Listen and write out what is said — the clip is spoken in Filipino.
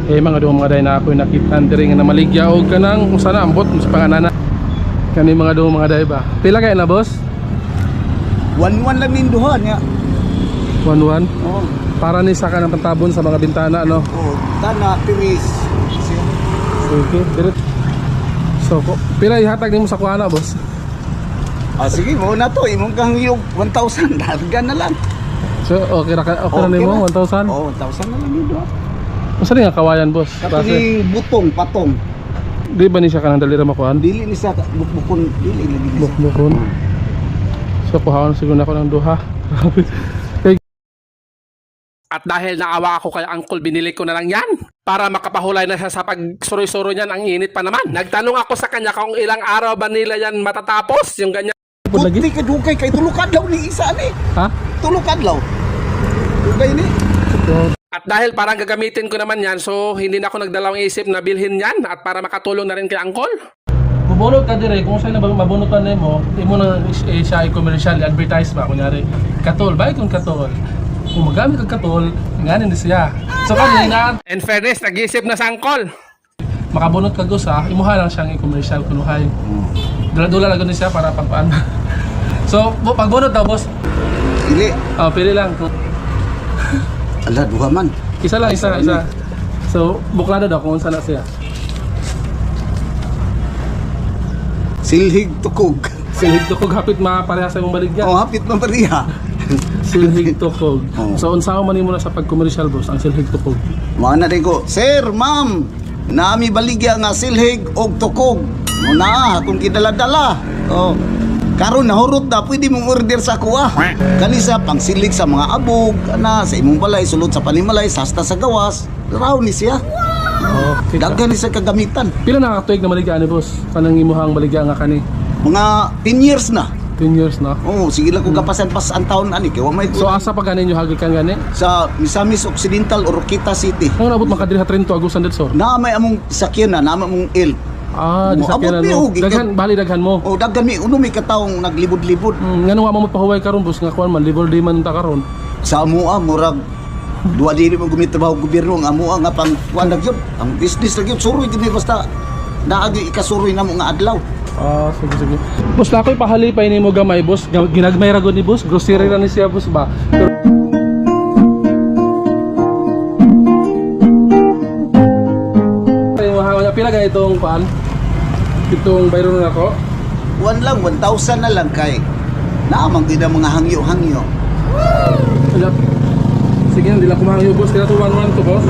mga duha mga day na ako nakita diri nga namaligya og kanang usa na ambot sa panganana. Kani mga duha mga day ba. Pila kay na boss? 1-1 lang ning duha niya. 1-1. Oh. Para ni sa kanang pantabon sa mga bintana no. Oh, tana tiris. Sige, diret. So, pila ihatag nimo sa kuana boss? Ah sige, mo na to imong kang yung 1,000 darga na lang. So, okay ra na nimo 1,000? Oh, 1,000 na lang yung duha. Usa nga kawayan boss? Kato ni butong patong. Di ba ni siya kanang dalira makuan? Dili ni sa bukbukon, dili lagi ni sa. Bukbukon. So kuhaon siguro ako ng duha. At dahil naawa ako kay Uncle, binili ko na lang yan para makapahulay na siya sa pagsuroy-suroy niyan. Ang init pa naman. Nagtanong ako sa kanya kung ilang araw ba nila yan matatapos yung ganyan. Puti ka dugay kay tulukad law ni isa ni. Ha? Tulukad law. Dugay ni. At dahil parang gagamitin ko naman yan, so hindi na ako nagdalawang isip na bilhin yan at para makatulong na rin kay Uncle. Bubunot ka dire kung saan na mabunutan nimo, imo na siya i-commercial, advertise ba kunyari. Katol, bay kung katol. Kung magamit ang katol, nganin din siya. So kanina, in fairness, nag-isip na sa Uncle. Makabunot ka gusa, imuha lang siyang i-commercial kunuhay. Dula-dula lang siya para pagpaan. So, pagbunot daw boss. Dili. Oh, pili lang. Ala duha man. Isa lang, isa. So, buklado daw kung saan na siya. Silhig tukog. Silhig tukog, hapit mapareha sa imong baligya. Oh, hapit man pariha. Silhig tukog. Oh. So, unsaon man nimo na sa pag-commercial boss, ang silhig tukog? Mga na ko, Sir, Ma'am, nami baligya nga silhig og tukog. Muna, kung kidala-dala. Oh. Karon nahurot na, pwede mong order sa kuha. Kanisa pang silhig sa mga abog, sa imong balay, sulod sa panimalay, sasta sa gawas. Raw ni siya. Okay. Daghan ni sa kagamitan. Pila na katuig na baligya ni boss? Kanang imuhang baligya nga kani? Mga 10 years na. 10 years na. Oh, sige lang kung kapasan-pas ang taon ani kay wa may So, asa pa ganin yung hagikan gani? sa Misamis Occidental or Roqueta City. Ano nabot makadiri ha Trento, Agusan del Sur? Na may among sakyan na, na mong il. Ah, di Mo, sa abot kailan mi, mo. og, Daghan, bali daghan mo. Oh, daghan mi uno may kataong naglibod-libod. Nga nung mo pahuway karon boss nga kuan man, libor di man ta karon. Sa amoa murag duwa dili mo gumitrabaho gobyerno ang amoa nga pang kuan gyud. Ang business ra gyud suroy gyud basta naagi ikasuroy namo nga adlaw. Ah, sige. Boss, na ako'y pahalipay ni mo gamay, boss. Ginagmay ra gud ni boss. Grocery ra ni siya, boss ba? Pila ga itong paan? Itong bayro na ako? Kuan lang 1,000 na lang kay naamang gid ang mga hangyo-hangyo. Sige, hindi lang kumahangyo, boss. Kaya to 1-1 to, boss.